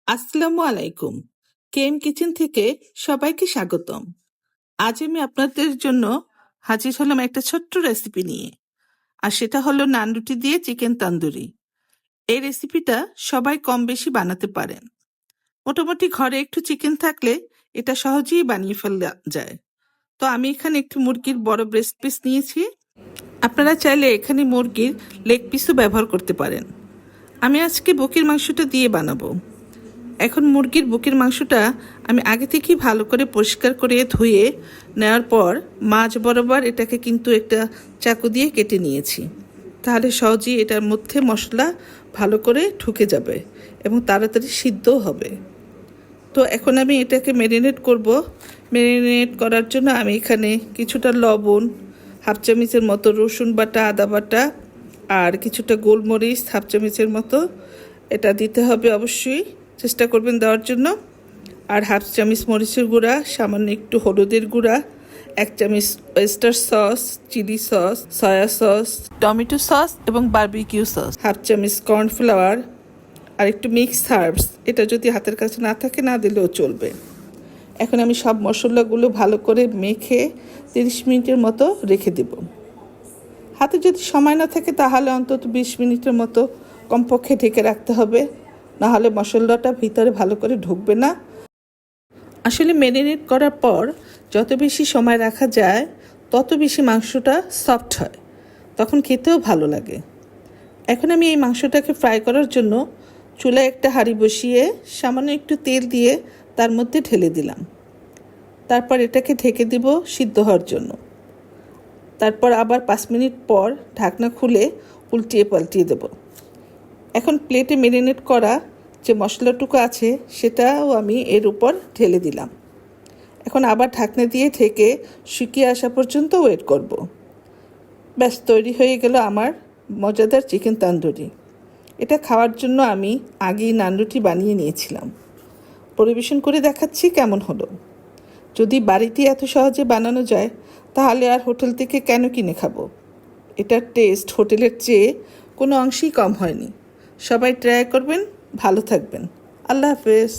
আসসালামু আলাইকুম। KM kitchen থেকে সবাইকে স্বাগতম। আজ আমি আপনাদের জন্য হাজির হলাম একটা ছোট্ট রেসিপি নিয়ে। আর সেটা হলো নান রুটি দিয়ে চিকেন তান্দুরি। এই রেসিপিটা সবাই কম বেশি বানাতে পারেন। মোটামুটি ঘরে একটু চিকেন থাকলে এটা সহজেই বানিয়ে ফেলা যায়। তো আমি এখানে একটু মুরগির বড় ব্রেস্ট পিস নিয়েছি। আপনারা চাইলে এখানে মুরগির লেগ পিসও ব্যবহার করতে পারেন। আমি আজকে বুকের মাংসটা দিয়ে বানাবো। এখন মুরগির বুকের মাংসটা আমি আগে থেকেই ভালো করে পরিষ্কার করে ধুয়ে নেওয়ার পর মাঝ বরাবর এটাকে কিন্তু একটা চাকু দিয়ে কেটে নিয়েছি। তাহলে সহজেই এটার মধ্যে মশলা ভালো করে ঢুকে যাবে এবং তাড়াতাড়ি সিদ্ধও হবে। তো এখন আমি এটাকে ম্যারিনেট করব। ম্যারিনেট করার জন্য আমি এখানে কিছুটা লবণ, হাফ চামচের মতো রসুন বাটা, আদা বাটা আর কিছুটা গোলমরিচ হাফ চামচের মতো এটা দিতে হবে অবশ্যই, চেষ্টা করবেন দেওয়ার জন্য। আর হাফ চামচ মরিচের গুঁড়া, সামান্য একটু হলুদের গুঁড়া, 1 চামচ oyster sauce, chilli sauce, soya sauce, tomato sauce এবং বারবিকিউ সস, হাফ চামচ কর্নফ্লাওয়ার আর একটু মিক্স হার্বস। এটা যদি হাতের কাছে না থাকে না দিলেও চলবে। এখন আমি সব মশলাগুলো ভালো করে মেখে 30 মিনিটের মতো রেখে দেব। হাতে যদি সময় না থাকে তাহলে অন্তত 20 মিনিটের মতো কমপক্ষে ঢেকে রাখতে হবে, নাহলে মশলাটা ভিতরে ভালো করে ঢুকবে না। আসলে ম্যারিনেট করার পর যত বেশি সময় রাখা যায় তত বেশি মাংসটা সফট হয়, তখন খেতেও ভালো লাগে। এখন আমি এই মাংসটাকে ফ্রাই করার জন্য চুলায় একটা হাঁড়ি বসিয়ে সামান্য একটু তেল দিয়ে তার মধ্যে ঢেলে দিলাম। তারপর এটাকে ঢেকে দিব সিদ্ধ হওয়ার জন্য। তারপর আবার 5 মিনিট পর ঢাকনা খুলে উল্টিয়ে পাল্টিয়ে দেব। এখন প্লেটে ম্যারিনেট করা যে মশলাটুকু আছে সেটাও আমি এর উপর ঢেলে দিলাম। এখন আবার ঢাকনা দিয়ে ঢেকে শুকিয়ে আসা পর্যন্ত ওয়েট করব। ব্যাস, তৈরি হয়ে গেল আমার মজাদার চিকেন তান্দুরি। এটা খাওয়ার জন্য আমি আগেই নান রুটি বানিয়ে নিয়েছিলাম। পরিবেশন করে দেখাচ্ছি কেমন হলো। যদি বাড়িতে এত সহজে বানানো যায় তাহলে আর হোটেল থেকে কেন কিনে খাবো। এটার টেস্ট হোটেলের চেয়ে কোনো অংশেই কম হয়নি। সবাই ট্রাই করবেন। ভালো থাকবেন। আল্লাহ হাফেজ।